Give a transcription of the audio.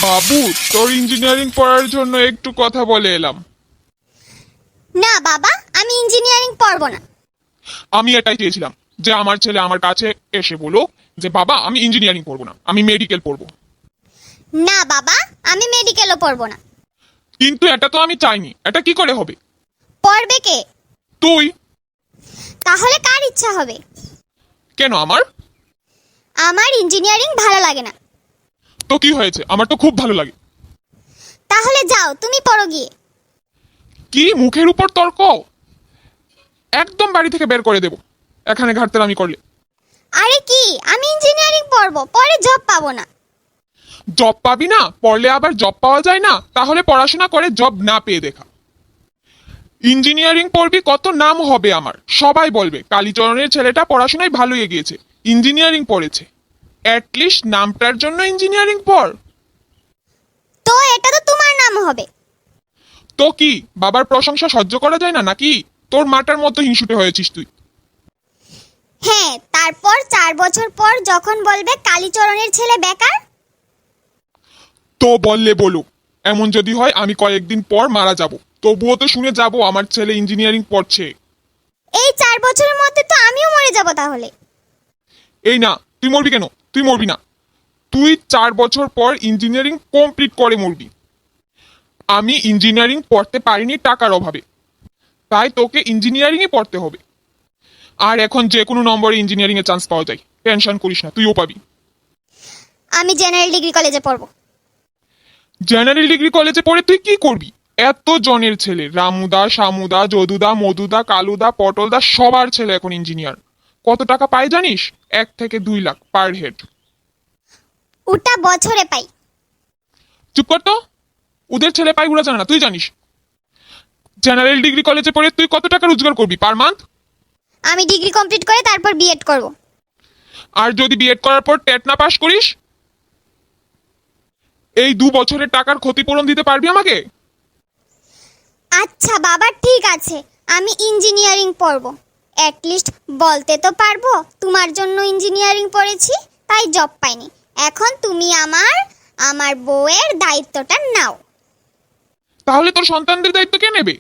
বাবু, তোর ইঞ্জিনিয়ারিং পড়ার জন্য একটু কথা বলে এলাম। না বাবা, আমি ইঞ্জিনিয়ারিং পড়বো না। আমি এটাই চেয়েছিলাম যে আমার ছেলে আমার কাছে এসে বলো যে বাবা আমি ইঞ্জিনিয়ারিং পড়বো না, আমি মেডিকেল পড়বো। না বাবা, আমি মেডিকেলও পড়বো না। কিন্তু এটা তো আমি চাইনি, এটা কি করে হবে? পড়বে কে? তুই। তাহলে কার ইচ্ছা হবে? কেন আমার? আমার ইঞ্জিনিয়ারিং ভালো লাগে না। তো কি হয়েছে? আমার তো খুব ভালো লাগে। তাহলে যাও, তুমি পড়ো গিয়ে। কি মুখের উপর তর্ক! একদম বাড়ি থেকে বের করে দেব এখানে ঘাটতেরামি করলে। আরে কি, আমি ইঞ্জিনিয়ারিং পড়বো, পরে জব পাবো না। জব পাবি না? পড়লে আবার জব পাওয়া যায় না? তাহলে পড়াশোনা করে জব না পেয়ে দেখা। ইঞ্জিনিয়ারিং পড়বি, কত নাম হবে আমার, সবাই বলবে কালীচরণের ছেলেটা পড়াশোনায় ভালো এগিয়েছে, ইঞ্জিনিয়ারিং পড়েছে। অ্যাটলিস্ট নামটার জন্য ইঞ্জিনিয়ারিং পড়। তো এটা তো তোমার নাম হবে। তো কি বাবার প্রশংসা সহ্য করা যায় না নাকি? তোর মাটার মতো হিংসুটে হয়েছিস তুই। হ্যাঁ, তারপর 4 বছর পর যখন বলবে কালীচরণের ছেলে বেকার। তো বললে বলুক, এমন যদি হয় আমি কয়েকদিন পর মারা যাব, তবুও তো শুনে যাব আমার ছেলে ইঞ্জিনিয়ারিং পড়ছে। এই 4 বছরের মধ্যে তো আমিও মরে যাব তাহলে। এই না, তুই মরবি কেন? তুই মরবি না। তুই 4 বছর পর ইঞ্জিনিয়ারিং কমপ্লিট করে মরবি। আমি ইঞ্জিনিয়ারিং পড়তে পারিনি টাকার অভাবে, তাই তোকে ইঞ্জিনিয়ারিংই পড়তে হবে। আর এখন যে কোনো নম্বরে ইঞ্জিনিয়ারিং এ চান্স পাওয়া যায়, টেনশন করিস না, তুইও পাবি। আমি জেনারেল ডিগ্রি কলেজে পড়বো। জেনারেল ডিগ্রি কলেজে পড়ে তুই কি করবি? এত জনের ছেলে, রামুদা, শামুদা, যদুদা, মধুদা, কালুদা, পটলদা, সবার ছেলে এখন ইঞ্জিনিয়ার। কত টাকা পায় জানিস? 1 থেকে 2 লাখ পার হেড। ওটা বছরে পাই। চুপ কর তো, ওদের ছেলে পায় ওরা জানে না, তুই জানিস? জেনারেল ডিগ্রি কলেজে পড়ে তুই কত টাকা রোজগার করবি পার মান্থ? আমি ডিগ্রি কমপ্লিট করে তারপর বিএড করব। আর যদি বিএড করার পর টেট না পাশ করিস, এই 2 বছরের টাকার ক্ষতিপূরণ দিতে পারবি আমাকে? আচ্ছা বাবা, ঠিক আছে, আমি ইঞ্জিনিয়ারিং পড়বো। অ্যাটলিস্ট বলতে তো পারবো তোমার জন্য ইঞ্জিনিয়ারিং পড়েছি, তাই জব পাইনি। এখন তুমি আমার বউয়ের দায়িত্বটা নাও। তাহলে তোর সন্তানদের দায়িত্ব কে নেবে?